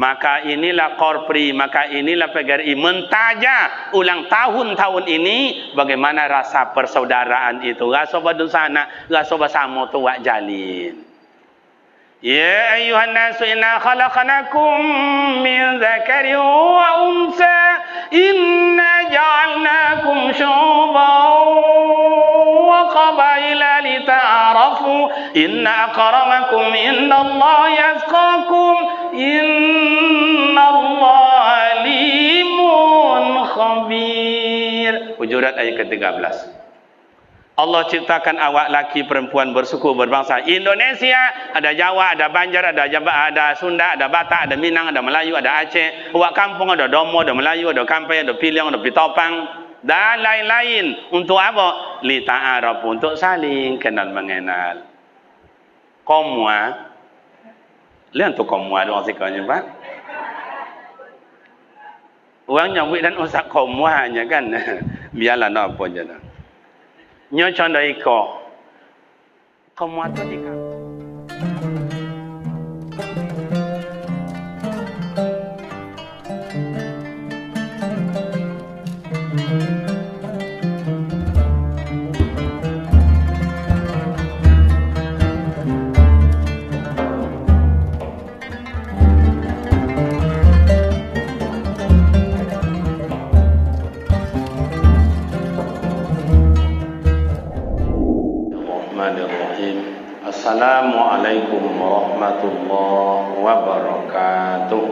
Maka inilah korpri, maka inilah PGRI mentaja ulang tahun ini bagaimana rasa persaudaraan itu. Rasa badusana, rasa bersama tu wak jalin. Ya ayuhan nasu inna khalaqnakum min dzakarin wa unsa inna ja'alnakum syu'uban wa qabaila lita'arafu inna akramakum indallahi atqakum innallaha alimun khabir. Hujurat ayat ke-13. Allah ciptakan awak laki perempuan bersuku berbangsa Indonesia, ada Jawa, ada Banjar, ada Sunda, ada Batak, ada Minang, ada Melayu, ada Aceh. Awak kampung ada Domo, ada Melayu, ada Kampai, ada Piliang, ada Pitopang dan lain-lain. Untuk apa? Li ta'arafu, untuk saling kenal mengenal. Komwa. Lihat tu komwa doang sikanya, Pak. Orang nyambut dan usak komwa hanya kan. Biarlah nak apa je dah. Nyo contoh iko kamu atau di Assalamualaikum warahmatullahi wabarakatuh.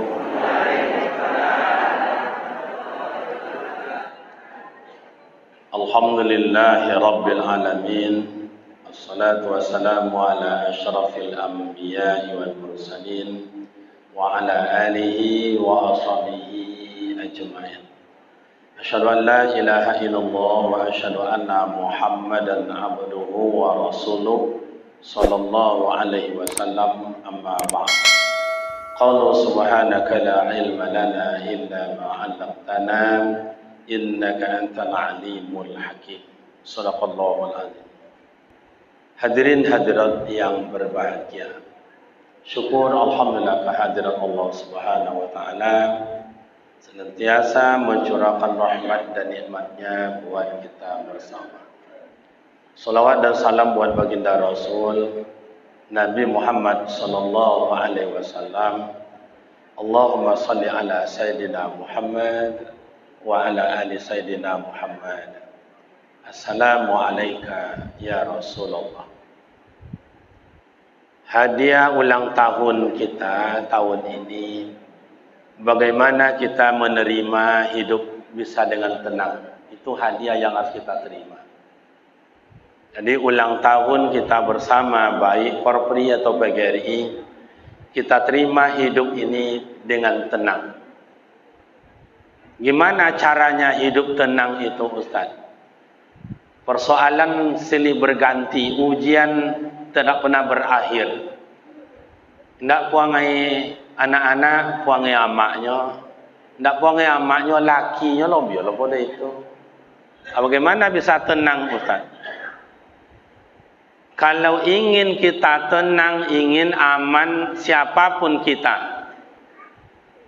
Alhamdulillahi rabbil alamin. Assalatu wassalamu ala asyrafil anbiya'i wal mursalin wa ala alihi wa ashabihi ajma'in. Asyhadu an la ilaha illallah wa asyhadu anna Muhammadan abduhu wa rasuluh sallallahu alaihi wasallam amma ba'd. Qala subhanaka la ilma lana illa ma 'allamtana innaka antal alimul hakim. Shadaqallahul azim. Hadirin hadirat yang berbahagia. Syukur alhamdulillah kehadiran Allah Subhanahu wa taala senantiasa mencurahkan rahmat dan nikmat-Nya buat kita bersama. Salawat dan salam buat baginda Rasul Nabi Muhammad sallallahu alaihi wasallam. Allahumma salli ala Sayyidina Muhammad wa ala ali Sayyidina Muhammad. Assalamu alayka ya Rasulullah. Hadiah ulang tahun kita tahun ini, bagaimana kita menerima hidup bisa dengan tenang. Itu hadiah yang harus kita terima. Jadi ulang tahun kita bersama, baik Korpri atau PGRI, kita terima hidup ini dengan tenang. Gimana caranya hidup tenang itu, Ustaz? Persoalan silih berganti, ujian tidak pernah berakhir. Tidak puangai anak-anak, puangai amaknya. Tidak puangai amaknya, lakinya lebih pada itu. Bagaimana bisa tenang, Ustaz? Kalau ingin kita tenang, ingin aman, siapapun kita,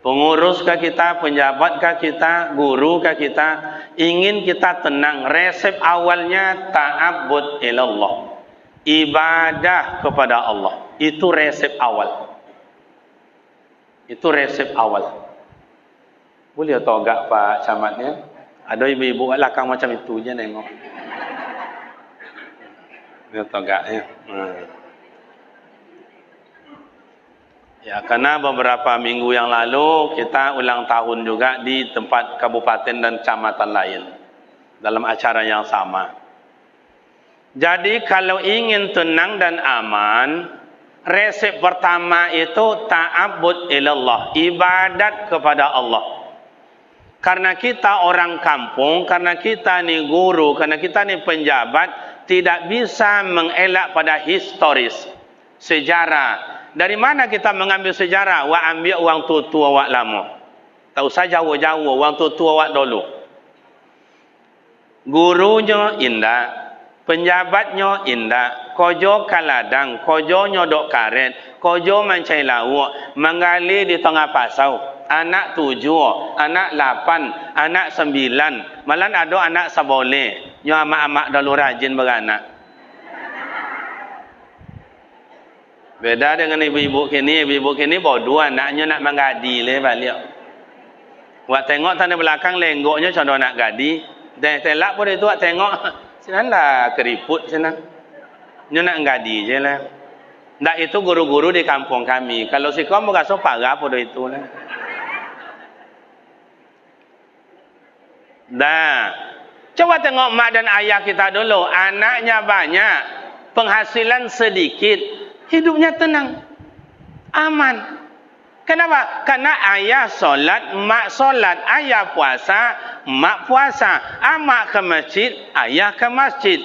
penguruskah kita, penjabatkah kita, gurukah kita, ingin kita tenang, resep awalnya ta'abbud ilallah, ibadah kepada Allah. Itu resep awal. Itu resep awal. Boleh atau enggak Pak Camatnya? Ada ibu-ibu kat belakang macam itu je nengok. Atau enggak ya? Ya, karena beberapa minggu yang lalu kita ulang tahun juga di tempat kabupaten dan kecamatan lain dalam acara yang sama. Jadi kalau ingin tenang dan aman, resep pertama itu ta'abbud ilallah, ibadat kepada Allah. Karena kita orang kampung, karena kita ni guru, karena kita ni penjabat, tidak bisa mengelak pada historis, sejarah. Dari mana kita mengambil sejarah? Wak ambil orang tua wak lama. Tak usah jauh-jauh, orang tua wak dulu. Gurunya indah, penjabatnya indah, kojo kaladang, kojo nyodok karet, kojo mancai lauk, menggali di tengah pasau. Anak 7, anak 8, anak 9, malah ada anak seboleh. Nyo amak-amak dulu rajin beranak. Beda dengan ibu-ibu kini bodoh anaknya nak menggadi le balik. Wak tengok tanda belakang lenggoknya contoh nak gadi. Telak pun itu wak tengok senanglah keriput senang. Nyo nak gadi je lah. Ndak itu guru-guru di kampung kami. Kalau si kau berasa parah pun itu lah. Dah. Coba tengok mak dan ayah kita dulu. Anaknya banyak. Penghasilan sedikit. Hidupnya tenang. Aman. Kenapa? Karena ayah solat, mak solat. Ayah puasa, mak puasa. Amak ke masjid, ayah ke masjid.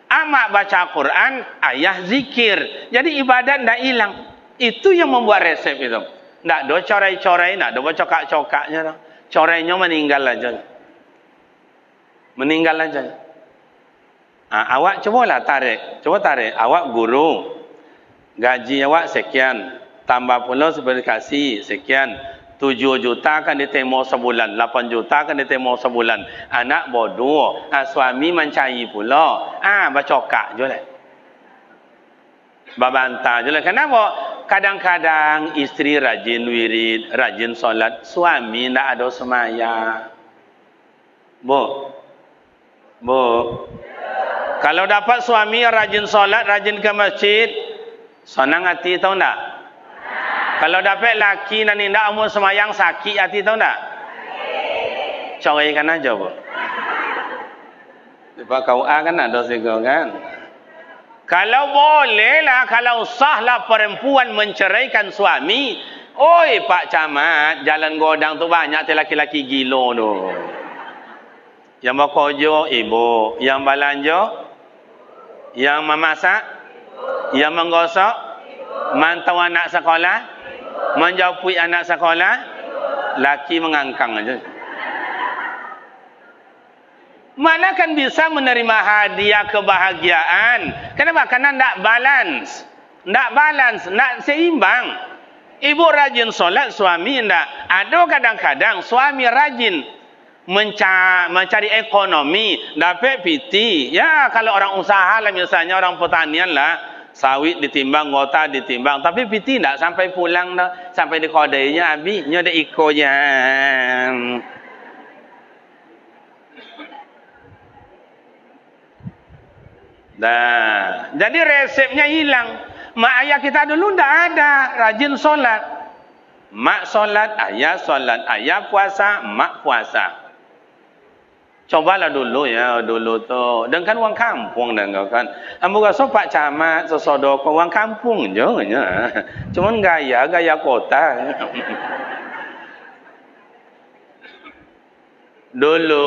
Amak baca Quran, ayah zikir. Jadi ibadat tidak hilang. Itu yang membuat resep itu. Tidak ada corai-corai, tidak ada cokak-cokaknya. Corainya meninggal aja. Meninggal aja. Awak cobalah tarik. Coba tarik. Awak guru. Gaji awak sekian. Tambah pula seperti kasih sekian. 7 juta kan ditemo sebulan. 8 juta kan ditemo sebulan. Anak bodoh. Suami mencari pula. Bercokak je lah. Babantah je lah. Kenapa? Kadang-kadang isteri rajin wirid, rajin solat. Suami tak ada semaya. Bu, kalau dapat suami rajin solat, rajin ke masjid, senang hati tahu tak? Kalau dapat laki dan tidak umur semayang, sakit hati tahu tak? Coraikan aja bu. Sebab kau kan ada sego kan? Kalau bolehlah, kalau sahlah perempuan menceraikan suami, oi Pak Camat, jalan godang tu banyak laki-laki gilo tu. Yang berkojo ibu, yang belanja, yang memasak, yang menggosok, mantau anak sekolah, menjauhi anak sekolah, laki mengangkang aja. Mana kan bisa menerima hadiah kebahagiaan? Kenapa? Karena tidak balance, tidak seimbang. Ibu rajin solat, suami tidak. Ada kadang-kadang suami rajin mencari ekonomi, dapat piti. Ya, kalau orang usaha lah, misalnya orang pertanian lah, sawit ditimbang, gota ditimbang, tapi piti tak sampai pulang dah, sampai di kodenya habis, nya ada ikonya. Dah. Jadi resepnya hilang. Mak ayah kita dulu tak ada, rajin solat. Mak solat, ayah puasa, mak puasa. Cobalah dulu ya, dulu tu. Dan kan orang kampung dan kau kan. Ambo rasa Pak Camat, sesodok orang kampung je. Cuman gaya kota. Dulu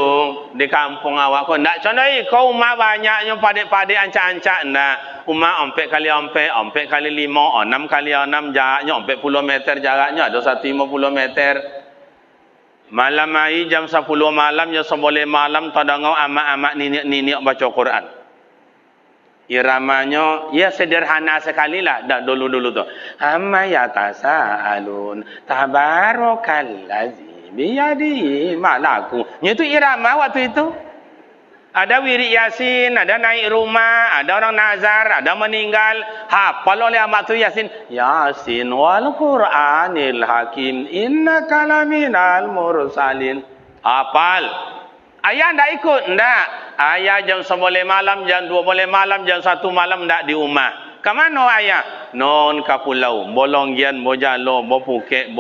di kampung awak kau ndak contoh kau rumah banyaknya padik-padik ancak-ancak ndak. Rumah 4 kali 4 kali 5, 6 kali 6 jaraknya 40 meter jaraknya, ada 150 meter. Malam hari jam 10 malam, jam 11 malam, tadangau amak-amak niniak baca Quran. Iramanya, ya sederhana sekali lah. Dah dulu-dulu tu. Amma ya tasa'alun, tabarakallazi biyadihi malaku. Itu irama waktu itu. Ada wirid Yasin, ada naik rumah, ada orang nazar, ada meninggal. Hafal oleh amak tu Yasin. Yasin wal Qur'anil Hakim innaka laminal mursalin. Hafal. Ayah ndak ikut? Ndak. Ayah jam 11 malam, jam 12 malam, jam 1 malam ndak di rumah. Ke mana ayah? Non ke pulau. Bolonggian, Bojalo, Phuket,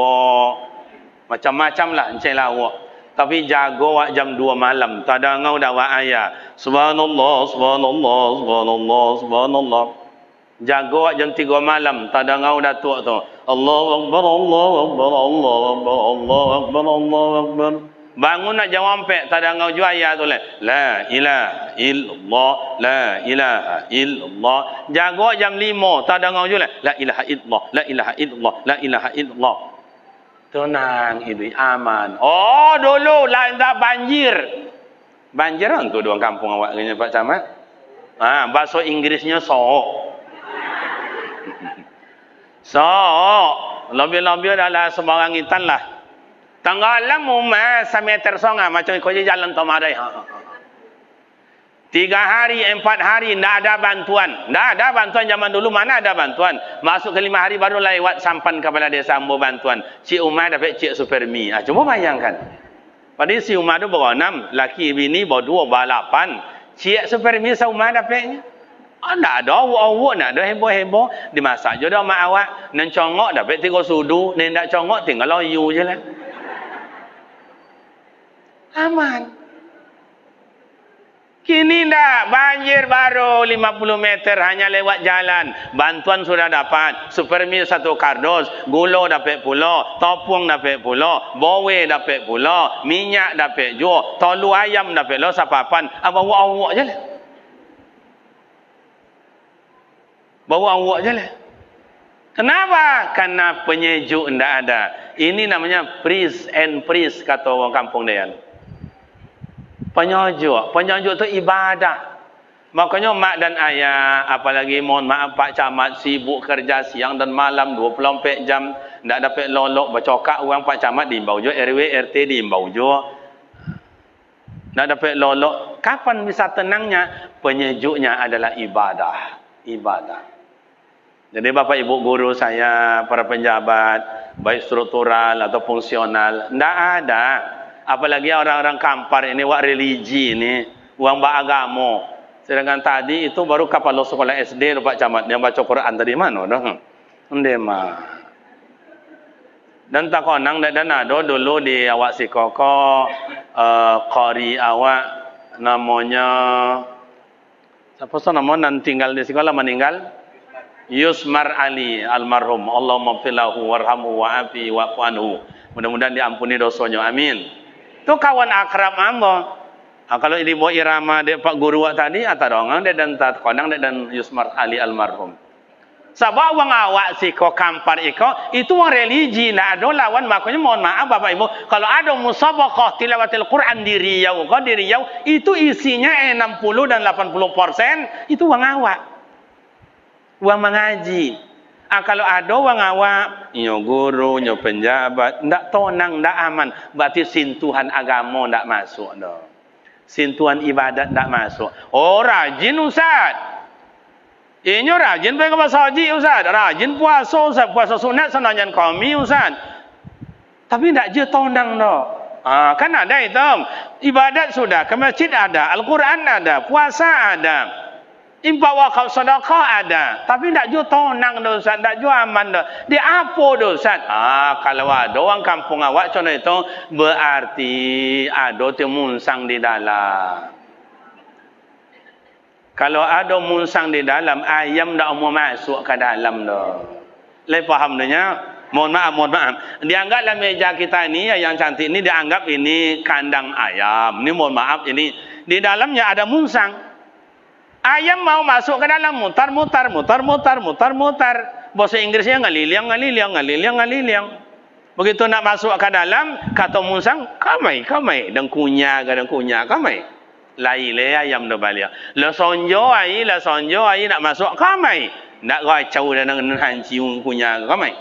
macam-macam lah encik lawak. Tapi jago wak jam 2 malam. Tadangau dah wak ayah. Subhanallah, subhanallah, subhanallah, subhanallah. Jago wak jam 3 malam. Tadangau dah tuak tu. Allahu Akbar, Allahu Akbar, Allahu Akbar, Allahu Akbar, Allahu Akbar. Bangun nak jawab pek. Tadangau ju ayah tu lah. La ilaha illallah, la ilaha illallah. Jago wak jam 5. Tadangau ju lah. La ilaha illallah, la ilaha illallah, la ilaha illallah. Tenang, ibu aman. Oh, dulu lah tak banjir. Banjir tu dua kampung awak kena Pak Camat. Bahasa Inggrisnya so. So, lebih-lebih adalah sebarang itan lah. Tanggalam umah semeter songa macam kau jalan tomadai. 3 hari, 4 hari tidak ada bantuan. Tidak ada bantuan zaman dulu, mana ada bantuan. Masuk ke 5 hari baru lewat sampan kepala desa ambil bantuan. Cik Umar dapat cik supermi. Coba bayangkan. Padahal si Umar tu bawa 6, laki bini bawa 2, bawa 8. Cik supermi sa Umar dapatnya. Tak ada awak-awak, nak ada heboh-heboh. Dimasak je dah mak awak. Nan congok dapat 3 sudu. Nan tak congok tinggal loyu je lah. Aman. Kini dah banjir baru 50 meter hanya lewat jalan. Bantuan sudah dapat. Supermi 1 kardus. Gula dapat pula. Topung dapat pula. Bowe dapat pula. Minyak dapat juga. Tolu ayam dapat pula. Sapapan. Bawa awak je lah. Bawa awak je lah. Kenapa? Karena penyejuk tidak ada. Ini namanya pris and pris kata orang kampung dia. Penyejuk tu ibadah. Makanya mak dan ayah, apalagi mohon maaf Pak Camat sibuk kerja siang dan malam 24 jam, tak dapat lolok bercokak orang Pak Camat diimbau je, RW RT diimbau je. Tak dapat lolok. Kapan bisa tenangnya? Penyejuknya adalah ibadah. Ibadah. Jadi Bapak Ibu guru saya, para penjabat, baik struktural atau fungsional, tak ada. Apalagi orang-orang kampar ini, wak religi ini, uang beragama. Sedangkan tadi itu baru kepala sekolah SD Pak Camat yang baca Quran tadi mana dah? Ndema. Dan tak konang dan ada dulu di awak si koko qari awak namanya siapa sih nama dan tinggal di sekolah meninggal? Yusmar Ali almarhum. Allahumma filahu warhamhu wa'afi wa'fu anhu. Mudah-mudahan diampuni dosanya. Amin. Itu kawan akrab ambo. Kalau ini bawa irama dia Pak Guru tadi atau dongang dia dan tak konang dia dan Yusmar Ali almarhum. Sebab wang awak si ko kampar iko itu wang religi nak ada lawan, makanya mohon maaf Bapak Ibu kalau ada musabaqah tilawatil Quran di Riau itu isinya 60 dan 80% itu wang awak. Wang mengaji. Kalau ada orang awak, nyo guru, nyo penjabat, ndak tonang, ndak aman, berarti sentuhan agama ndak masuk dah. Sentuhan ibadat ndak masuk. Oh rajin Ustaz. Inyo rajin pergi ke pasar haji Ustaz. Rajin puasa Ustaz, puasa sunat senanyan kami Ustaz. Tapi ndak je tonang dah. Kan ada itu. Ibadat sudah, ke masjid ada, Al-Quran ada, puasa ada. Impak wakaf sedekah ada, tapi tak jauh tonang dah Ustaz, tak jauh aman dah. Dia apa dah Ustaz? Kalau ada orang kampung awak contoh itu, berarti ada tu munsang di dalam. Kalau ada munsang di dalam, ayam tak mau masuk ke dalam dah. Lep faham dah? Mohon maaf. Dianggaplah meja kita ni yang cantik ni dianggap ini kandang ayam. Ni mohon maaf ini di dalamnya ada munsang. Ayam mau masuk ke dalam mutar. Bahasa Inggrisnya ngaliliang. Begitu nak masuk ke dalam, kata munsang, kamai. Dan kunyah, kamai. Lai ayam dah balik. La sonjo ai nak masuk kamai. Nak gacau dan hanci kunyah kamai.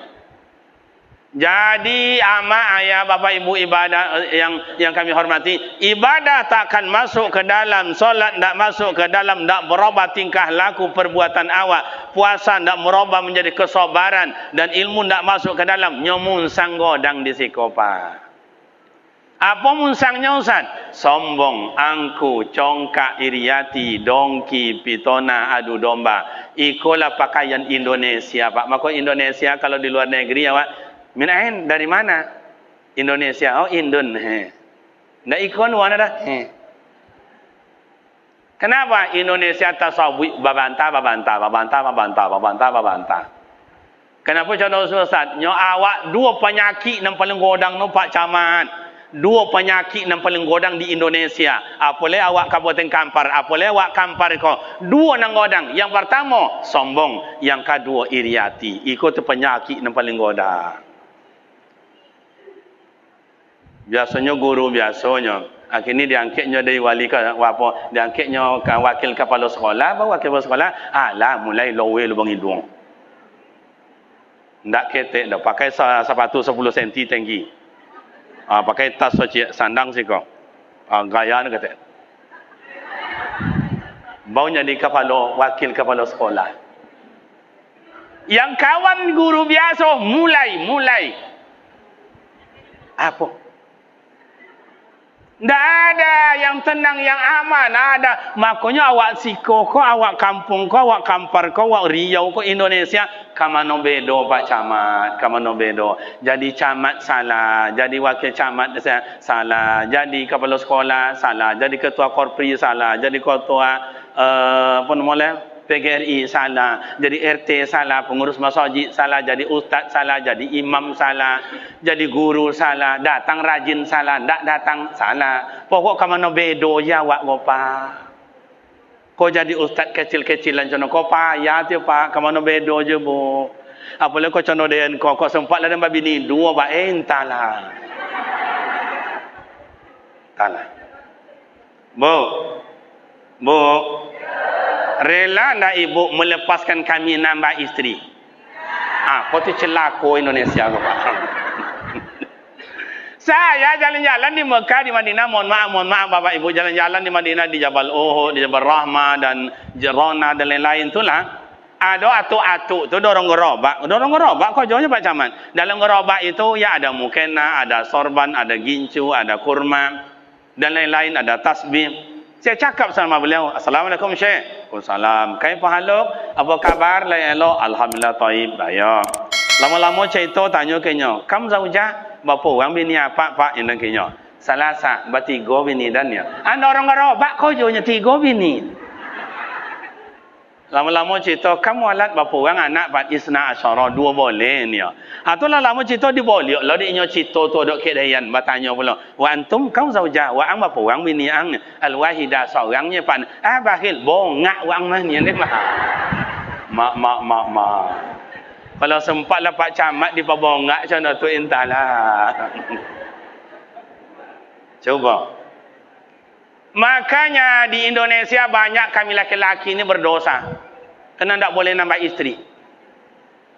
Jadi ama ayah bapak ibu ibadah yang kami hormati, ibadah takkan masuk ke dalam, solat tak masuk ke dalam, tak berubah tingkah laku perbuatan awak, puasa tak merubah menjadi kesabaran, dan ilmu tak masuk ke dalam, nyomunsang godang di sikopa. Apa munsangnya Ustaz? Sombong, angku, congkak, iriati, dongki, pitona, adu domba. Ikulah pakaian Indonesia Pak. Maka Indonesia kalau di luar negeri awak minain dari mana? Indonesia. Oh Indon. Ndak ikon mana dah? Kenapa Indonesia tasawuf babanta? Kenapa contoh Ustaz? Nyo awak dua penyakit yang paling godang no Pak Camat. Dua penyakit yang paling godang di Indonesia. Apalagi awak Kabupaten Kampar, apalagi awak Kampar ko. Dua nang godang. Yang pertama sombong, yang kedua iriati. Ikut penyakit yang paling godang. Biasanya guru Akhirnya diangkatnya dari wali ke apa? Diangkatnya ke wakil kepala sekolah, bawa wakil kepala sekolah, alah mulai lowe lubang hidung. Ndak ketek dah pakai sepatu 10 cm tinggi. Pakai tas sandang sih kau. Gaya ni ketek. Baunya di kepala wakil kepala sekolah. Yang kawan guru biasa mulai. Apa? Tak ada yang tenang, yang aman. Ada. Makanya awak siko ko, awak kampung ko, awak kampar ko, awak Riau ko, Indonesia. Kamano bedo Pak Camat. Kamano bedo. Jadi camat salah. Jadi wakil camat salah. Jadi kepala sekolah salah. Jadi ketua korpri salah. Jadi ketua apa namanya? PGRI salah, jadi RT salah, pengurus masjid salah, jadi ustaz salah, jadi imam salah, jadi guru salah, datang rajin salah, tak datang salah. Pokok kamano bedo ya wak gopa. Kau jadi ustaz kecil-kecilan jono kau payah tu Pak, kamano bedo je bu. Apalagi kau cono den kau sempat lah dan bini dua Pak entahlah. Entahlah. Bu. Rela ndak ibu melepaskan kami nambah isteri? Kau tu celaka Indonesia kau Pak. Saya jalan-jalan di Mekah, di Madinah, mohon maaf Bapak Ibu, jalan-jalan di Madinah, di Jabal Uhud, di Jabal Rahmah dan Jirana dan lain-lain itulah. Ada atu-atu tu dorong gerobak kau jauhnya Pak Camat. Dalam gerobak itu ya ada mukena, ada sorban, ada gincu, ada kurma dan lain-lain, ada tasbih. Saya cakap sama beliau, Assalamualaikum Syekh. Waalaikumsalam. Kaifa haluk? Apa kabar? La elok. Alhamdulillah taib. Baik. Lama-lama cerita tanya kenyo, "Kam zaujah?" Bapa orang bini apa Pak? Yang kenyo. Salasa, bertiga bini dan ya. Anda orang gerobak kau jualnya 3 bini. Lama-lama cerita, kamu alat bapa orang anak Pak Isna Asyara 2 boleh ni ya. Itulah lama cerita di boleh. Lalu dia cerita tu dok kedayan bertanya pula. Wa antum kau zaujah wa ang bapa orang bini ang al-wahidah seorangnya pan. Bakhil bongak wang man ni mah. Mak. Kalau sempatlah Pak Camat di pabongak macam tu entahlah. Coba. Makanya di Indonesia banyak kami laki-laki ini berdosa. Kerana tak boleh nambah isteri.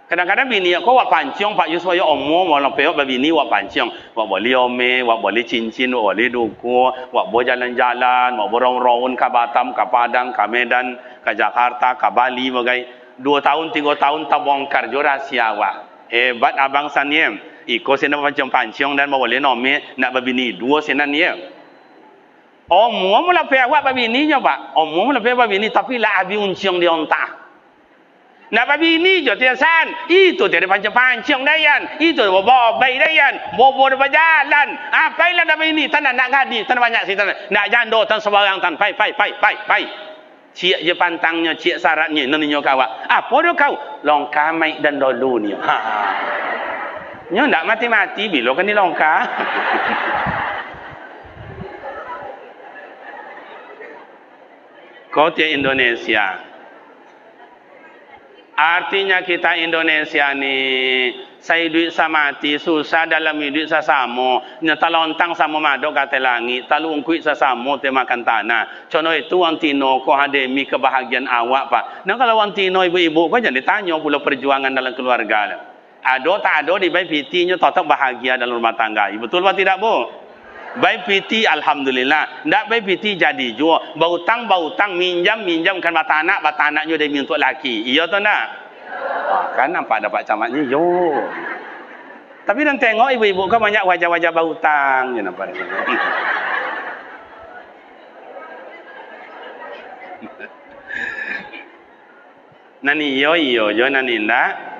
Kadang-kadang bini aku wak pancing Pak Yus waya omong walau peok bini wak pancing. Wak boleh ome, wak boleh cincin, wak boleh duku, wak boleh jalan-jalan, wak borong-rongun ke Batam, ke Padang, ke Medan, ke Jakarta, ke Bali bagai 2 tahun 3 tahun tak bongkar jo rahsia wak. Hebat abang saniem. Iko sena pancing dan boleh nome nak berbini 2 senan ye. Omong mula pe awak babini je Pak. Omong mula pe babini tapi lah abi unciang dia ontah. Nak babini je tiasan. Itu tiada pancing dayan. Itu bawa bayi dayan. Bobo de berjalan. Apailah nak babini tan nak gadi tan banyak sih tan. Nak jando tan sebarang tan pai. Cik je pantangnya, cik syaratnya neninyo kawak. Apa dia kau? Longka mai dan dolu ni. Nyo ndak mati-mati bila kan di longka. Kau tiada Indonesia. Artinya kita Indonesia ni saya duit samati susah dalam hidup sesama. Nyata lontang sama madok kata langit, talungkuit sesama te makan tanah. Contoh itu orang Tino kau hademi kebahagiaan awak Pak. Nah kalau orang Tino ibu-ibu kau jangan ditanya pula perjuangan dalam keluarga. Ada tak ada di bayi pitinya tetap bahagia dalam rumah tangga. Betul apa tidak Bu? Baik piti alhamdulillah. Ndak baik piti jadi jua. Bautang minjam kan batanaknya dia minta laki. Iya atau ndak? Kan nampak dapat camatnya yo. Tapi dan tengok ibu-ibu kan banyak wajah-wajah bautang je nampak. Nani yo nani ndak.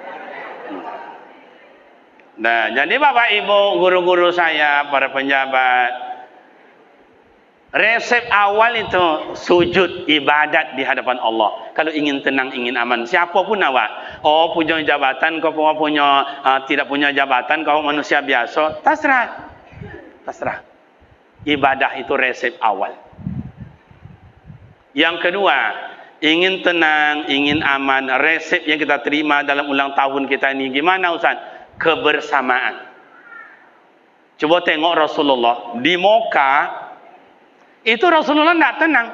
Nah, jadi Bapak Ibu, guru-guru saya, para penjabat, resep awal itu sujud ibadat di hadapan Allah. Kalau ingin tenang, ingin aman, siapapun awak. Oh, punya jabatan, kau punya tidak punya jabatan, kau manusia biasa, terserah. Ibadah itu resep awal. Yang kedua, ingin tenang, ingin aman, resep yang kita terima dalam ulang tahun kita ini gimana Ustaz? Kebersamaan. Coba tengok Rasulullah di Mekah Itu Rasulullah tidak tenang.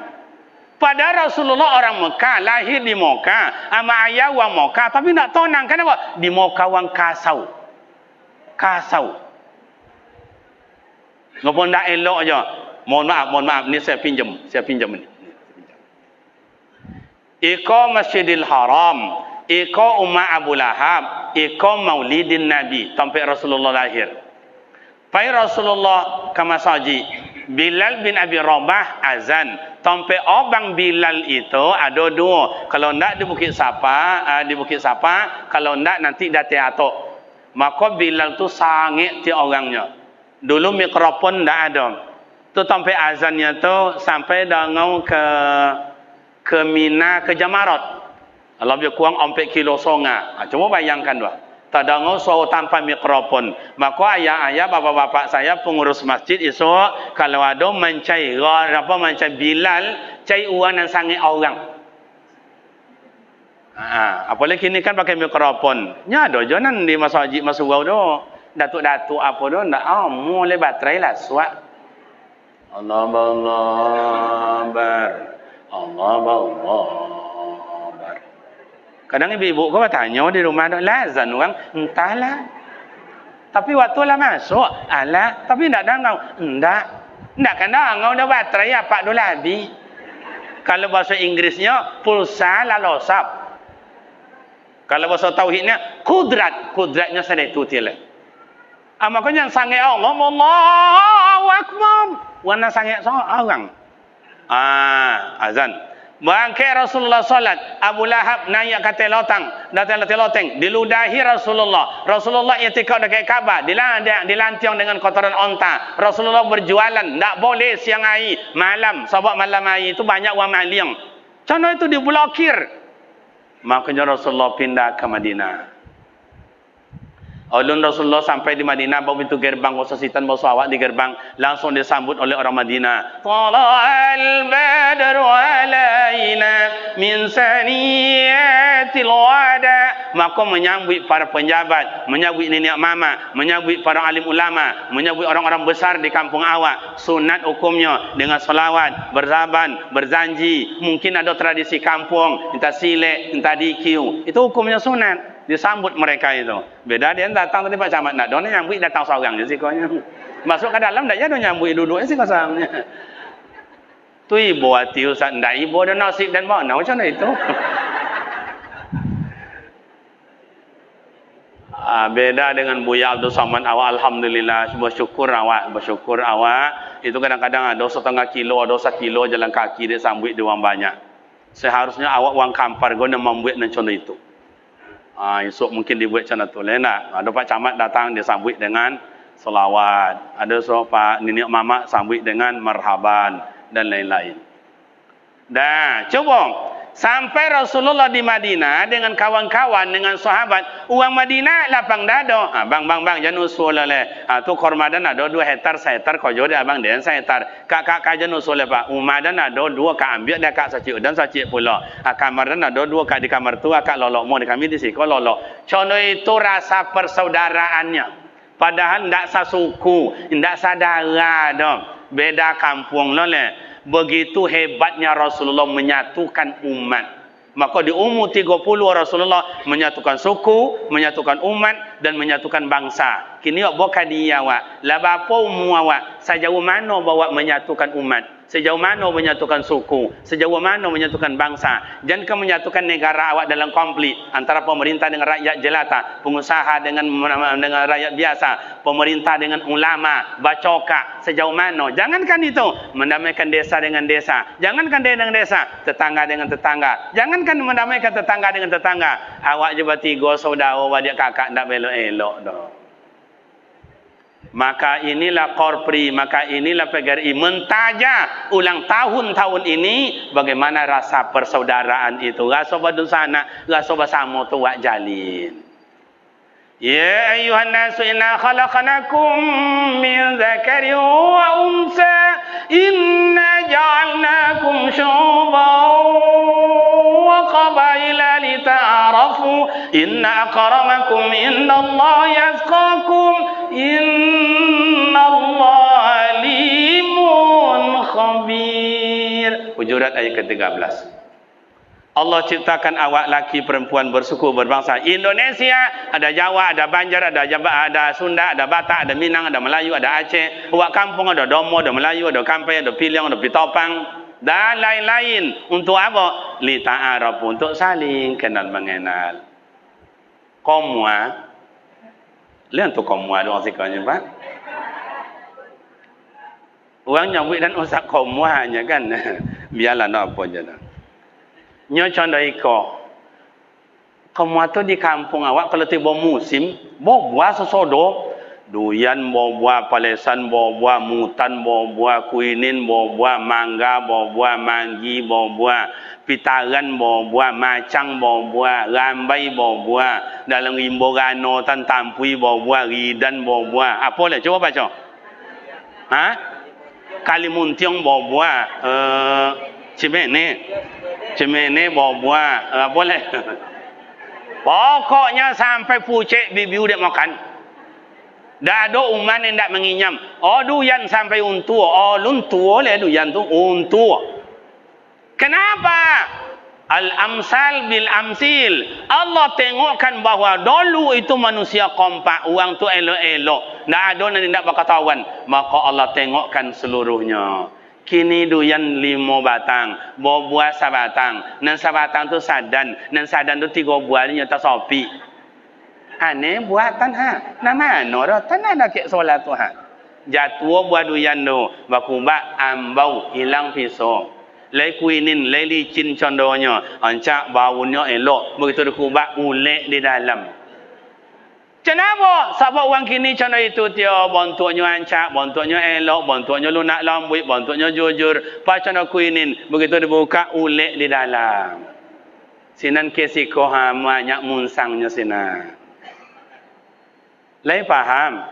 Padahal Rasulullah orang Mekah, lahir di Mekah, ama ayah orang Mekah, tapi tidak tenang. Kenapa? Di Mekah orang kasau. Kasau. Ngapun tak elok je. Mohon maaf, ni saya pinjam ni. Iko Masjidil Haram, iko Umar Abu Lahab, iko Maulidin Nabi, sampai Rasulullah lahir. Pai Rasulullah ke masjid, Bilal bin Abi Rabah azan. Sampai abang Bilal itu ada dua. Kalau ndak di Bukit Sapa, kalau ndak nanti dah teatok. Maka Bilal tu sangit ti orangnya. Dulu mikrofon ndak ada. Tu sampai azannya tu sampai dangau ke Mina, ke Jamarat. Lebih kurang 4 kilo songa. Coba bayangkan dua. Tak dangau suara tanpa mikrofon. Maka ayah-ayah, bapak-bapak saya pengurus masjid esok kalau ada mencai Bilal, cai uang dan sangat orang. Apalagi kini kan pakai mikrofon. Nya ada jangan di masjid masuk tu. Datuk-datuk apa tu ndak mulai baterai lah suat. Allah Kadang ibu-ibu kau bertanya di rumah tu, lazan orang, entahlah. Tapi waktu lah masuk, alah. Tapi tak dangau, enggak kan dangau dah baterai apa tu labi. Kalau bahasa Inggrisnya pulsa lalosap. Kalau bahasa tauhidnya kudratnya sedai tu tilah. Makanya sangat Allah, Allahu Akbar. Warna sangat orang. Azan. Bangkai Rasulullah salat, Abu Lahab naik ke loteng, diludahi Rasulullah. Rasulullah i'tikaf dekat Kaabah, dilantiang dengan kotoran onta. Rasulullah berjualan, tak boleh siang hari, malam, sebab malam hari itu banyak orang maling. Contoh itu diblokir. Makanya Rasulullah pindah ke Madinah. Ulun Rasulullah sampai di Madinah, bawa pintu gerbang, wasasitan, bawa awak di gerbang, langsung disambut oleh orang Madinah. Tala'al badru alaina min saniyatil wada. Maka menyambut para penjabat, menyambut nenek mama, menyambut para alim ulama, menyambut orang-orang besar di kampung awak. Sunat hukumnya dengan selawat, berzaban, berjanji. Mungkin ada tradisi kampung, entah silek, entah dikiu. Itu hukumnya sunat. Disambut mereka itu. Beda dia datang tadi Pak Camat nak dona nyambut datang seorang je sikonya. Masuk ke dalam dak ya do nyambut duduk sih kosongnya. Tu ibu hati ustaz ndak ibu ada nasib dan mana macam itu. Beda dengan Buya Abdul Samad awak alhamdulillah bersyukur awak itu kadang-kadang ada 1,5 kilo ada 1 kilo jalan kaki dia sambut dia orang banyak. Seharusnya awak wang kampar guna membuat macam itu. Esok mungkin dibuat macam tu lah. Ada Pak Camat datang dia sambut dengan selawat. Ada Pak nenek mama sambut dengan marhaban dan lain-lain. Dah, coba sampai Rasulullah di Madinah dengan kawan-kawan dengan sahabat. Uang Madinah lapang dado. Bang jangan usul leh. Tu kormadan ada 2 hektar, 1 hektar kau jodoh abang dan 1 hektar. Kak jangan usul Pak. Umadan ada 2 kak ambil dah kak sacik dan sacik pula. Kamar dan ada 2 kak di kamar tu kak lolok mau di kami di sini kau lolok. Contoh itu rasa persaudaraannya. Padahal ndak sasuku, ndak saudara dong. Beda kampung loleh. Begitu hebatnya Rasulullah menyatukan umat. Maka di umur 30 Rasulullah menyatukan suku, menyatukan umat dan menyatukan bangsa. Kini bukan dia awak. Lah bapa umur awak, sejauh mana bawa menyatukan umat? Sejauh mana menyatukan suku? Sejauh mana menyatukan bangsa? Jangan menyatukan negara awak dalam konflik antara pemerintah dengan rakyat jelata, pengusaha dengan rakyat biasa, pemerintah dengan ulama, bacoka. Sejauh mana? Jangankan itu, mendamaikan desa dengan desa. Jangankan dengan desa, tetangga dengan tetangga. Jangankan mendamaikan tetangga dengan tetangga. Awak je bertiga saudara, adik kakak tak belok-elok dah. Maka inilah korpri, maka inilah PGRI mentaja ulang tahun ini bagaimana rasa persaudaraan itu, rasa badusana, rasa bersama tu wak jalin. Ya ayuhan nasu inna khalaqnakum min dzakarin wa unsa inna ja'alnakum syu'uban wa qabaila lita'arafu inna akramakum indallahi atqakum innallaha alimun khabir. Hujurat ayat ke-13. Allah ciptakan awak laki perempuan bersuku berbangsa. Indonesia ada Jawa, ada Banjar, ada Sunda, ada Batak, ada Minang, ada Melayu, ada Aceh. Awak kampung ada Domo, ada Melayu, ada Kampai, ada Piliang, ada Pitopang dan lain-lain. Untuk apa? Li ta'arafu, untuk saling kenal mengenal. Komwa. Lihat tu komwa doang sikanya, Pak. Orang nyambut dan usah komwa hanya kan. Biarlah nak apa je dah. Nyo contoh iko. Kamu tu di kampung awak kalau tiba musim, buah sesodo, duyan buah palesan, buah mutan, buah kuinin, buah mangga, buah manggi, buah pitaran, buah macang, buah rambai, buah dalam rimborano tan tampui, buah ridan, buah apa le? Coba baca. Ha? Kalimuntiong buah cemene buah boleh. Pokoknya sampai pucuk bibiu dia makan. Dah ada uman yang tak menginyam. Oh duyan sampai untu. Oh luntu le duyan tu untu. Kenapa? Al-amsal bil amsil. Allah tengokkan bahawa dulu itu manusia kompak, orang tu elok-elok. Tak ada yang tak berketahuan. Maka Allah tengokkan seluruhnya. Kini duyan 5 batang, buah sabatang. Nan sabatang tu sadan, nan sadan tu 3 buah ni nyata sopi. Aneh buatan ha. Nama no dah tanah nak kek solat tu ha. Jatuh buah duyan tu, bakubak ambau hilang pisau. Lai kuinin, lai licin condohnya. Ancak baunya elok, begitu dikubak ulek di dalam. Kenapa? Sebab orang kini contoh itu dia bentuknya ancak, bentuknya elok, bentuknya lunak lambut, bentuknya jujur. Pas contoh kuinin, begitu dibuka ulek di dalam. Sinan kesiko banyak munsangnya sinan. Lai faham?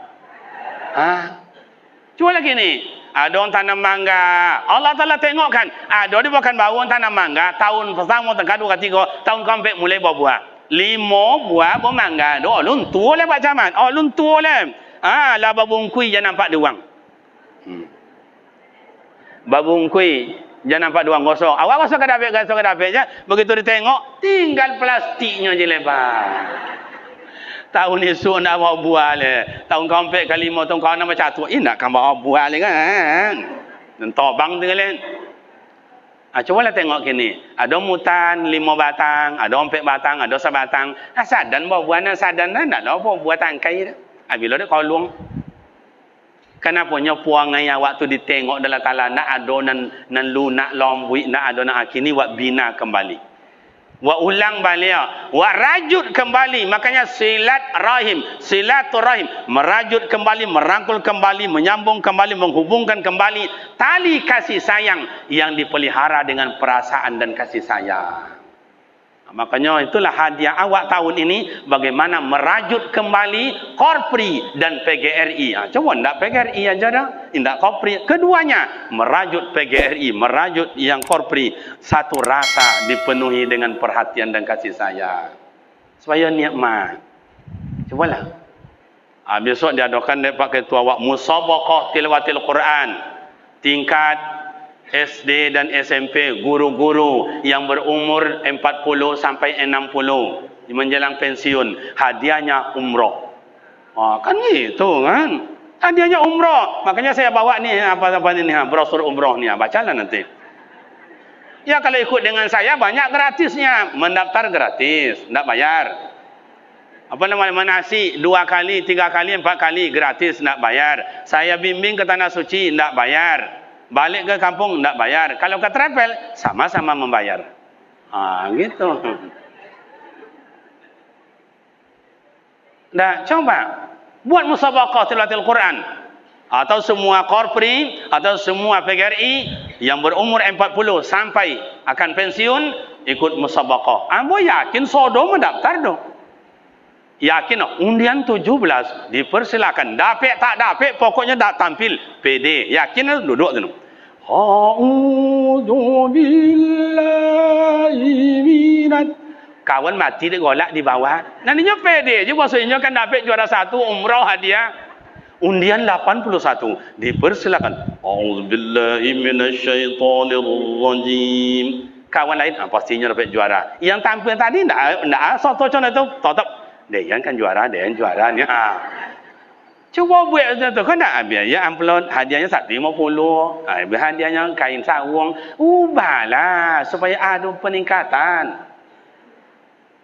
Cuba lagi ni. Ada orang tanam mangga. Allah Ta'ala tengokkan. Ada dia bukan bau tanam mangga. Tahun pertama, kedua, ketiga, tahun keempat mulai buah-buah. 5 buah mangga. Oh, luntur le Pak Camat. Oh, luntur le. Lah babungkui jangan nampak dia orang. Babungkui jangan nampak dia orang gosok. Awak gosok ke dapet je. Begitu ditengok, tinggal plastiknya je lebar. Tahun esok nak bawa buah le. Tahun keempat ke 5 tahun kau nak macam tu. Nak kan bawa buah le kan. Dan tobang tu le. Cubalah tengok kini. Ada mutan 5 batang, ada 4 batang, ada 1 batang. Sadan buah sadan nak apa buah tangkai dah. Bila dia kolong. Kenapa puang yang waktu ditengok dalam tala nak ada nan lunak lombui nak ada nak kini wak bina kembali. Wa ulang balik, wa rajut kembali. Makanya silaturahim, merajut kembali, merangkul kembali, menyambung kembali, menghubungkan kembali tali kasih sayang yang dipelihara dengan perasaan dan kasih sayang. Makanya itulah hadiah awak tahun ini, bagaimana merajut kembali Korpri dan PGRI. Coba enggak PGRI aja dah, enggak Korpri. Keduanya merajut PGRI, merajut yang Korpri, satu rasa dipenuhi dengan perhatian dan kasih sayang. Supaya nikmat. Cobalah. Besok diadakan Pak Ketua awak musabaqah tilawatil Quran. Tingkat SD dan SMP, guru-guru yang berumur 40 sampai 60 menjelang pensiun, hadiahnya umroh. Kan gitu kan? Hadiahnya umroh. Makanya saya bawa ni apa-apa ni brosur umroh ni, bacalah nanti. Ya kalau ikut dengan saya banyak gratisnya, mendaftar gratis, enggak bayar. Apa namanya manasik 2 kali, 3 kali, 4 kali gratis, enggak bayar. Saya bimbing ke tanah suci, enggak bayar. Balik ke kampung tidak bayar. Kalau ke travel sama-sama membayar. Gitu. Nah, coba buat musabaqah tilawatil Quran atau semua Korpri atau semua PGRI yang berumur 40 sampai akan pensiun ikut musabaqah. Ambo yakin sodo mendaftar dong. Yakin undian 17 dipersilakan. Dapat tak dapat pokoknya dak tampil PD. Yakin duduk tu. A'udzu billahi minat. Kawan mati dia golak di bawah. Nantinya PD je maksudnya kan dapat juara 1 umrah hadiah. Undian 81 dipersilakan. A'udzubillahi minasyaitonirrajim. Kawan lain pastinya dapat juara. Yang tampil tadi enggak soto contoh itu tetap dia yang kan juara, dia yang juaranya. Cuba buat tu kan tak biaya amplop hadiahnya 150. Hadiahnya kain sarung. Ubahlah supaya ada peningkatan.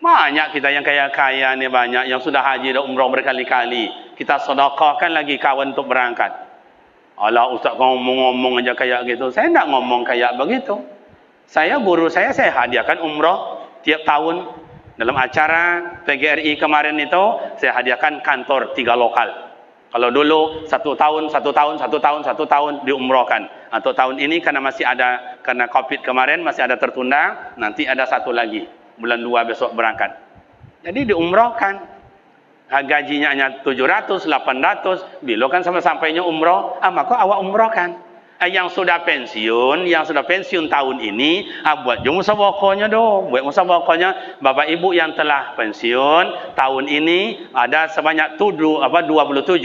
Banyak kita yang kaya-kaya ni, banyak yang sudah haji dan umrah berkali-kali. Kita sedekahkan lagi kawan untuk berangkat. Alah ustaz ngomong-ngomong aja kayak gitu. Saya tak ngomong kayak begitu. Guru saya hadiahkan umrah tiap tahun. Dalam acara PGRI kemarin itu, saya hadiahkan kantor 3 lokal. Kalau dulu 1 tahun diumrohkan. Atau tahun ini karena masih ada, karena COVID kemarin masih ada tertunda, nanti ada 1 lagi. Bulan 2 besok berangkat. Jadi diumrohkan. Gajinya hanya 700, 800. Bila kan sampai-sampainya umroh, maka awak umrohkan. Yang sudah pensiun tahun ini, buat je musabakohnya doh. Buat musabakohnya Bapak Ibu yang telah pensiun tahun ini ada sebanyak 27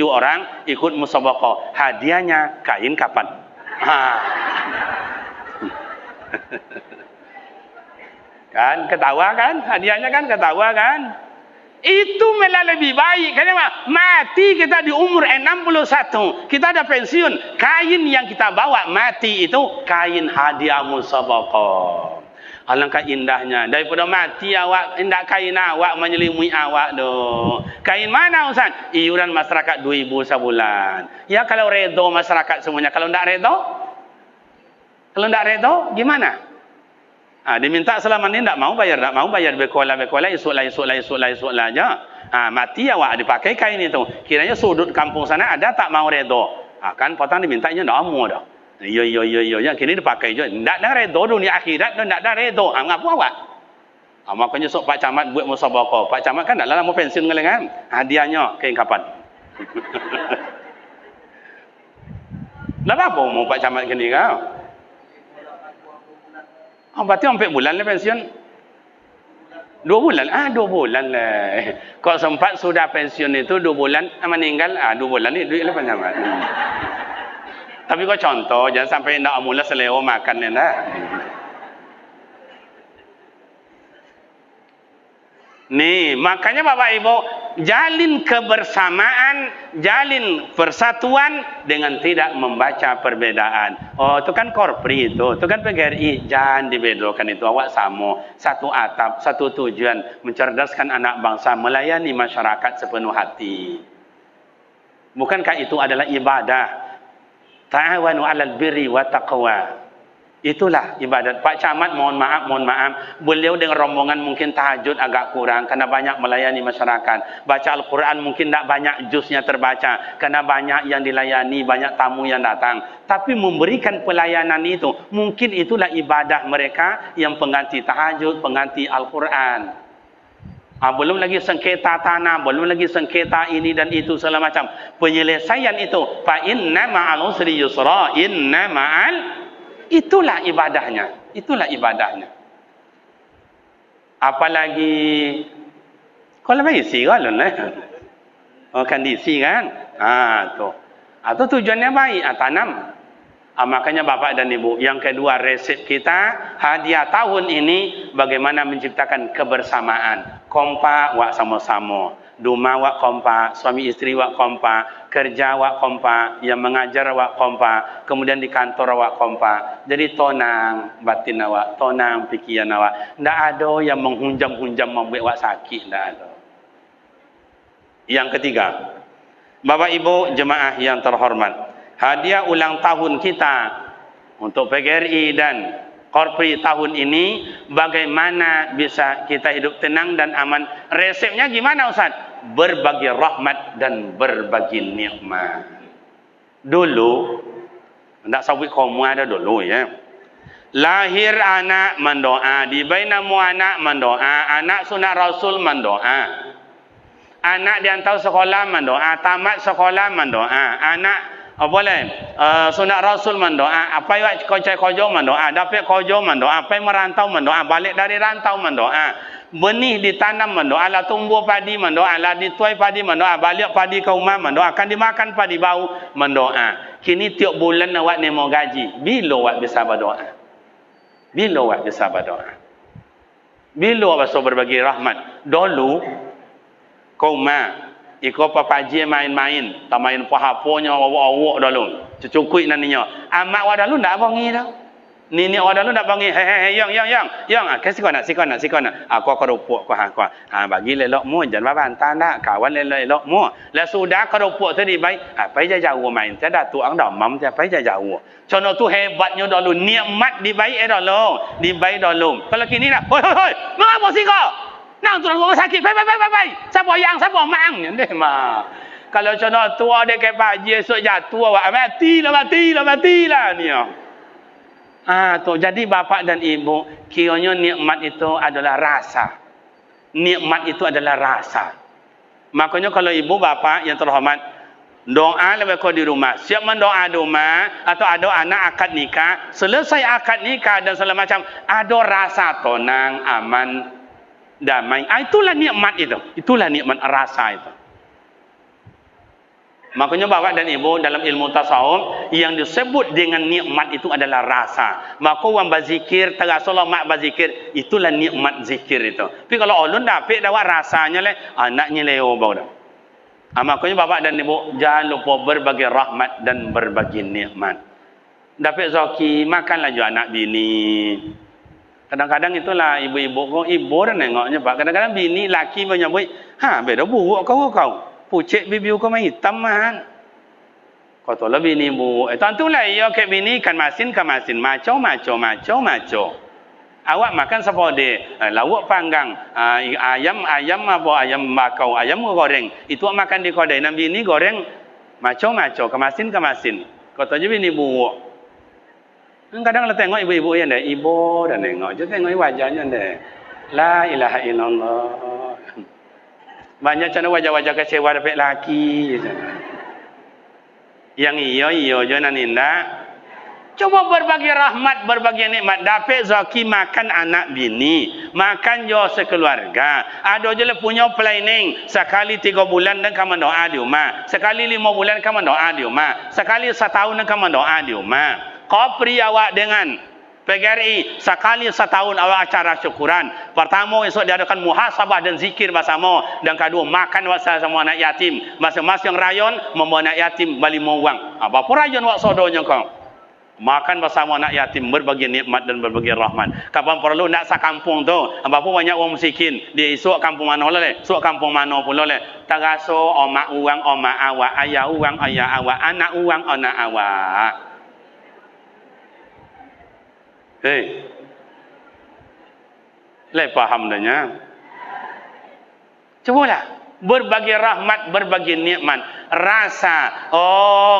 orang ikut musabakoh. Hadiahnya kain kapan? Kan ketawa kan? Hadiahnya kan ketawa kan? Itu malah lebih baik. Kenapa? Mati kita di umur 61. Kita ada pensiun. Kain yang kita bawa mati itu kain hadiah musabaqah. Alangkah indahnya. Daripada mati awak, hendak kain awak menyelimui awak doh. Kain mana Ustaz? Iuran masyarakat 2,000 sebulan. Ya kalau redo masyarakat semuanya. Kalau tidak redo, gimana? Diminta selama ni tak mau bayar bekola esok lah aja. Mati awak dipakai kain itu. Kiranya sudut kampung sana ada tak mau redo. Kan potong dimintanya tak mau dah. Ya kini dipakai je. Tak ada redo dunia akhirat dan tak ada redo. Ngapa awak? Makanya sok Pak Camat buat musabaqah. Pak Camat kan tak lama mau pensiun kan. Hadiahnya kain kapan? Kenapa mau Pak Camat gini kau? Berarti sampai bulan lah pensiun. 2 bulan? 2 bulan lah. Kau sempat sudah pensiun itu 2 bulan, meninggal, 2 bulan ni duit lah banyak. Tapi kau contoh, jangan sampai nak mula seleo makan ni lah. Nih, makanya Bapak Ibu, jalin kebersamaan, jalin persatuan dengan tidak membaca perbedaan. Itu kan korpri itu kan PGRI. Jangan dibedakan itu, awak sama. Satu atap, satu tujuan, mencerdaskan anak bangsa, melayani masyarakat sepenuh hati. Bukankah itu adalah ibadah? Ta'awanu 'alal birri wa taqwa. Itulah ibadat. Pak Camat mohon maaf. Beliau dengan rombongan mungkin tahajud agak kurang karena banyak melayani masyarakat. Baca Al-Quran mungkin tak banyak juznya terbaca karena banyak yang dilayani, banyak tamu yang datang. Tapi memberikan pelayanan itu, mungkin itulah ibadah mereka yang pengganti tahajud, pengganti Al-Quran. Belum lagi sengketa tanah, belum lagi sengketa ini dan itu segala macam. Penyelesaian itu, fa inna ma'al usri yusra, inna ma'al, itulah ibadahnya. Apalagi kalau isi kan kan diisi kan. Atau tujuannya baik, tanam. Makanya Bapak dan Ibu, yang kedua resep kita hadiah tahun ini bagaimana menciptakan kebersamaan. Kompak wak sama-sama. Rumah wak kompak, suami istri wak kompak, kerja wak kompak, yang mengajar wak kompak, kemudian di kantor wak kompak. Jadi tonang batin awak, tonang pikiran awak. Tidak ada yang menghunjam-hunjam membuat wak sakit, tidak ada. Yang ketiga, Bapak Ibu jemaah yang terhormat, hadiah ulang tahun kita untuk PGRI dan Korpri tahun ini, bagaimana bisa kita hidup tenang dan aman. Resepnya gimana Ustaz? Berbagi rahmat dan berbagi nikmat. Dulu, tidak sabit kamu ada dulu ya. Lahir anak mendoa, dibainamu anak mendoa, anak sunat Rasul mendoa. Anak dihantar sekolah mendoa, tamat sekolah mendoa, anak sunat Rasul mendoa, apa yang kau cari kerja mendoa, dapat kerja mendoa, apa yang merantau mendoa, balik dari rantau mendoa. Benih ditanam mendo, ala tumbuh padi mendo, ala dituai padi mendo, balik padi ke rumah mendo, akan dimakan padi bau mendoa. Kini tiap bulan awak ni mau gaji. Bila awak bisa berdoa? Bila awak bisa berdoa? Bila awak bisa berbagi rahmat? Dulu kau iko papaji main-main, tak main pahaponya awak-awak dulu. Cucukui naninya. Amak awak dulu ndak bangi dah. Nini awak dulu ndak bangi. Yang, kasih kau nak. Aku kerupuk aku. Bagi lelok mu jangan bantah nak. Kawan lelok mu. Lah sudah kerupuk tu dibaik. Pai jauh main. Tiada tu ang damam je pai jauh. Contoh tu hebatnya dulu nikmat dibaik dulu. Dibaik dulu. Kalau kini nak, hoi. Mengapa sih kau? Nang tu orang sakit. Pai. Siapa yang mang? Ni mah. Kalau contoh tu ada ke paji esok jatuh awak matilah ni. Tu jadi bapa dan ibu, kiranya nikmat itu adalah rasa. Nikmat itu adalah rasa. Makanya kalau ibu bapa yang terhormat, doa lebih kau di rumah. Siap mendoa di rumah atau ada anak akad nikah, selesai akad nikah dan segala macam, ada rasa tenang, aman, damai. Itulah nikmat itu. Itulah nikmat rasa itu. Makanya bapak dan ibu dalam ilmu tasawuf yang disebut dengan nikmat itu adalah rasa. Maka orang berzikir, terasalah mak berzikir, itulah nikmat zikir itu. Tapi kalau ulun dapat dapat rasanya anaknya leo bau dah. Makanya bapak dan ibu jangan lupa berbagi rahmat dan berbagi nikmat. Dapat zaki makanlah juga anak bini. Kadang-kadang itulah ibu-ibu ibu dah nengoknya pak. Kadang-kadang bini laki menyebut, beda buruk kau. Pucik bibi kau main hitam man. Kau tahu lah bini bu. Tentulah ia ke bini kan masin. Maco. Awak makan sepode. Lawak panggang. Ayam apa? Ayam bakau. Ayam goreng. Itu awak makan di kodai. Dan bini goreng maco. Kemasin. Kau tahu je bini bu. Kadang-kadang tengok ibu-ibu yang deh. Ibu dan tengok. Je tengok wajahnya deh. La ilaha illallah. Banyak cara wajah-wajah kecewa dapat laki. Yang iyo je naninda. Coba berbagi rahmat, berbagi nikmat. Dapat zaki makan anak bini. Makan jo sekeluarga. Ada je lah punya planning. Sekali 3 bulan dan kamu doa di rumah. Sekali 5 bulan kamu doa di rumah. Sekali 1 tahun dan kamu doa di rumah. Kau beri awak dengan PGRI sekali setahun awal acara syukuran. Pertama esok diadakan muhasabah dan zikir bersama. Dan kedua makan bersama anak yatim. Masing-masing rayon membawa anak yatim balik mau uang. Apa rayon wak sodonya kau? Makan bersama anak yatim, berbagi nikmat dan berbagi rahmat. Kapan perlu nak sakampung tu? Apa banyak orang miskin. Dia esok kampung mana le? Esok kampung mana pula le? Teraso omak uang omak awak, ayah uang ayah awak, anak uang anak awak. Paham dahnya. Cubalah berbagi rahmat, berbagi nikmat, rasa.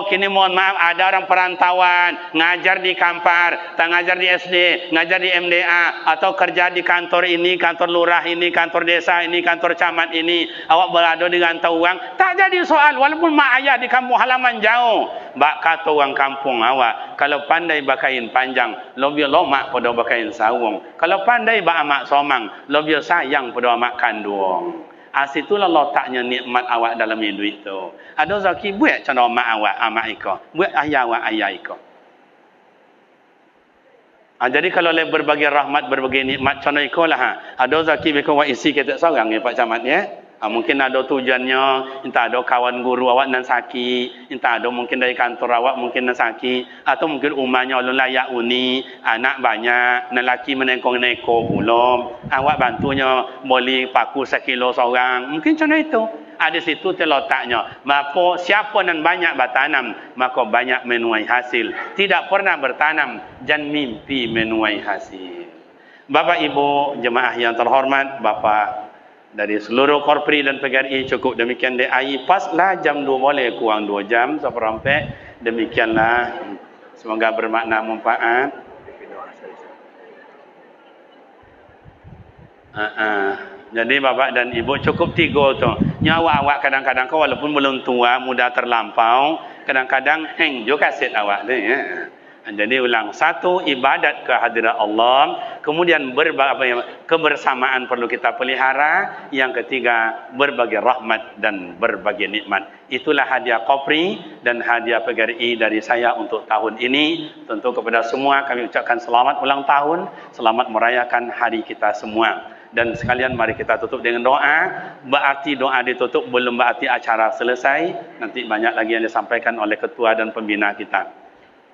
Kini mohon maaf ada orang perantauan ngajar di Kampar, ngajar di SD, ngajar di MDA atau kerja di kantor ini, kantor lurah ini, kantor desa ini, kantor camat ini. Awak berada di rantau uang, tak jadi soal walaupun mak ayah di kampung halaman jauh. Bak kata orang kampung awak, kalau pandai bakain panjang, lebih lomak pada bakain sawung. Kalau pandai bak amak somang, lebih sayang pada amak kandung. Situlah letaknya nikmat awak dalam hidup itu. Ada zaki buat contoh mak awak, amak iko. Buat ayah awak, ayah iko. Jadi kalau le berbagi rahmat, berbagi nikmat, contoh iko lah. Ada zaki mereka awak isi kita seorang ya Pak Camat ya. Mungkin ada tujuannya, entah ada kawan guru awak nan sakit, entah ada mungkin dari kantor awak mungkin nan sakit, atau mungkin umahnya ulun layak uni, anak banyak, nan laki menekong-nekong pula, awak bantunya boleh paku 1 kilo seorang, mungkin contoh itu. Ada situ terletaknya. Maka siapa nan banyak bertanam, maka banyak menuai hasil. Tidak pernah bertanam, jangan mimpi menuai hasil. Bapak Ibu jemaah yang terhormat, Bapak dari seluruh korpri dan PGRI cukup demikian DAI paslah jam 2 boleh kurang 2 jam seperempat. Demikianlah, semoga bermakna manfaat. Jadi bapak dan ibu cukup 3 tu. Nyawa awak kadang-kadang kau walaupun belum tua, muda terlampau, kadang-kadang hang jo kaset awak tu ya. Jadi ulang, satu ibadat kehadiran Allah, kemudian kebersamaan perlu kita pelihara, yang ketiga berbagai rahmat dan berbagai nikmat. Itulah hadiah Kopri dan hadiah PGRI dari saya untuk tahun ini. Tentu kepada semua kami ucapkan selamat ulang tahun, selamat merayakan hari kita semua. Dan sekalian mari kita tutup dengan doa. Berarti doa ditutup belum berarti acara selesai. Nanti banyak lagi yang disampaikan oleh ketua dan pembina kita.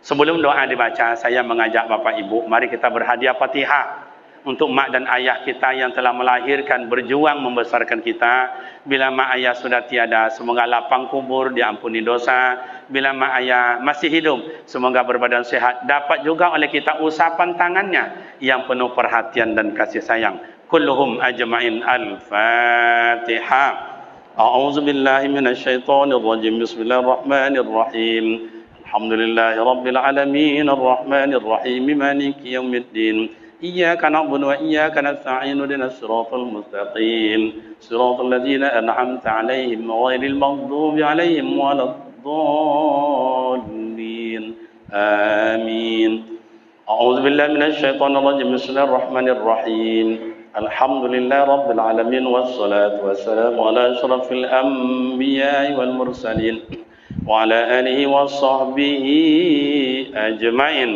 Sebelum doa dibaca, saya mengajak Bapak Ibu, mari kita berhadiah Fatihah untuk mak dan ayah kita yang telah melahirkan, berjuang membesarkan kita. Bila mak ayah sudah tiada, semoga lapang kubur, diampuni dosa. Bila mak ayah masih hidup, semoga berbadan sehat, dapat juga oleh kita usapan tangannya yang penuh perhatian dan kasih sayang. Kulluhum ajma'in. Al-Fatihah. A'udzubillahi minasyaitonirrajim. Bismillahirrahmanirrahim. Alhamdulillahi Rabbil Alamin, Ar-Rahmanir Rahim, Maliki Yawmiddin. Iyyaka na'budu wa iyyaka nasta'in, ihdinas siratal mustaqim, siratal ladzina an'amta 'alaihim ghairil maghdubi 'alaihim waladdallin. Amin. A'udzu billahi minasy syaithanir rajim. Bismillahirrahmanir rahim. Alhamdulillahi Rabbil Alamin, wassalatu wassalamu ala asyrafil anbiya'i wal mursalin وعلى آله وصحبه أجمعين.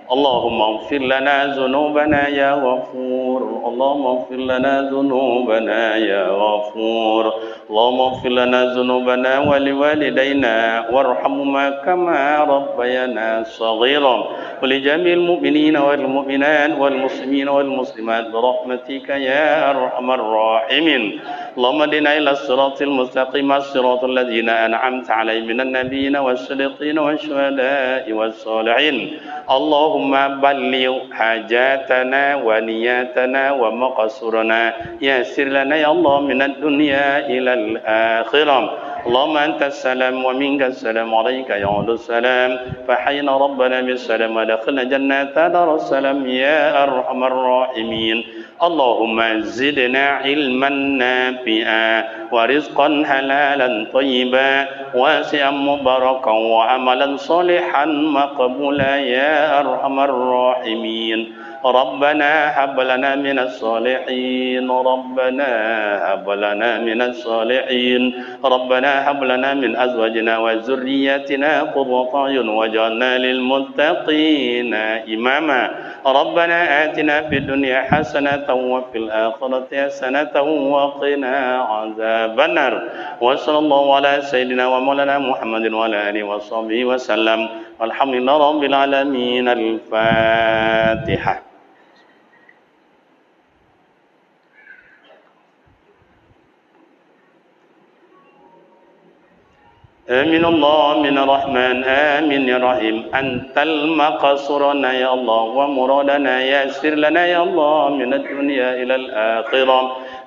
اللهم اغفر لنا ذنوبنا يا غفور. اللهم اغفر لنا ذنوبنا يا غفور. اللهم اغفر لنا ذنوبنا ولوالدينا وارحمهما كما ربيانا صغيرا ولجميع المؤمنين والمؤمنات والمسلمين والمسلمات برحمتك يا أرحم الراحمين. اللهم اهدنا إلى الصراط المستقيم، الصراط الذين أنعمت عليهم من النبيين والصديقين والشهداء والصالحين. اللهم بلغ حاجاتنا ونياتنا ومقصورنا، يسر لنا يا الله من الدنيا إلى الآخرة. اللهم أنت السلام ومنك السلام، عليك يعود السلام، فحينا ربنا بالسلام ودخلنا جنات دار السلام يا أرحم الراحمين. اللهم زدنا علما نافعا ورزقا حلالا طيبا واسعا مباركا وعملا صالحا مقبولا يا أرحم الراحمين. ربنا هب لنا من الصالحين، ربنا هب لنا من الصالحين، ربنا هب لنا من أزواجنا وذرياتنا قرة أعين واجعلنا للمتقين إماما. ربنا آتنا في الدنيا حسنة وفي الآخرة حسنة وقنا عذاب النار. وصلى الله على سيدنا ومولانا محمد وعلى آله وصحبه وسلم. والحمد لله رب العالمين. الفاتحة. آمين الله من الرحمن آمين يا رحيم. أنت المقصورنا يا الله ومرادنا، يسر لنا يا الله من الدنيا إلى الآخرة.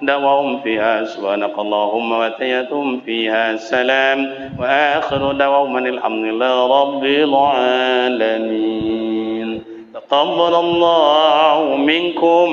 دعواهم فيها سبحانك اللهم وتحيتهم فيها سلام، وآخر دعواهم الحمد لله رب العالمين. تقبل الله منكم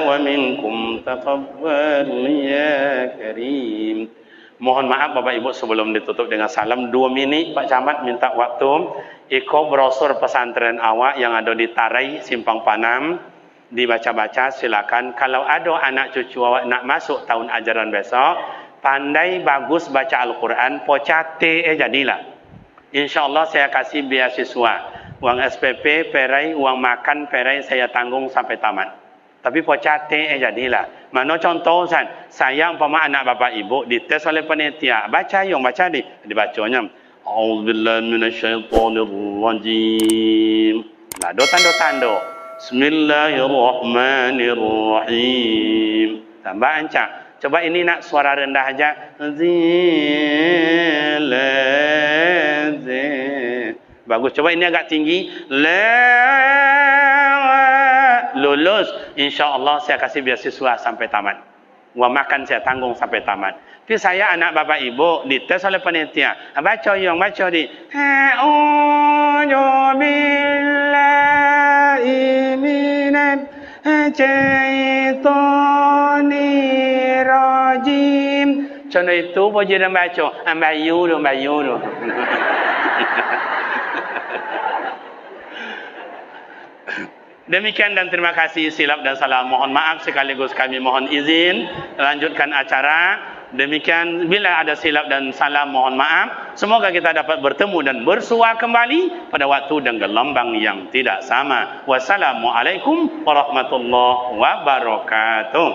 ومنكم تقبل يا كريم. Mohon maaf Bapak Ibu sebelum ditutup dengan salam 2 minit Pak Camat minta waktu. Iko brosur pesantren awak yang ada di Tarai Simpang Panam dibaca-baca, silakan. Kalau ada anak cucu awak nak masuk tahun ajaran besok, pandai bagus baca Al-Quran, pocate jadilah. InsyaAllah saya kasih beasiswa, uang SPP perai, uang makan perai saya tanggung sampai tamat. Tapi pocate jadilah. Mana contoh Ustaz? Saya umpama anak Bapak Ibu dites oleh panitia, baca yang baca dibacanya. A'udzubillahi minasyaitonirrajim. Nah, do tando-tando. Bismillahirrahmanirrahim. Tambah ancak. Coba ini nak suara rendah aja. Bagus. Coba ini agak tinggi. Lulus, insya-Allah saya kasih beasiswa sampai tamat. Uang makan saya tanggung sampai tamat. Tapi saya anak Bapak Ibu dites oleh panitia. Baca yang baca di. A'udzu billahi minasy syaithanir rajim. Contoh itu boleh baca. Ambayu. Demikian dan terima kasih, silap dan salah mohon maaf, sekaligus kami mohon izin lanjutkan acara. Demikian, bila ada silap dan salah mohon maaf. Semoga kita dapat bertemu dan bersua kembali pada waktu dan gelombang yang tidak sama. Wassalamualaikum warahmatullahi wabarakatuh.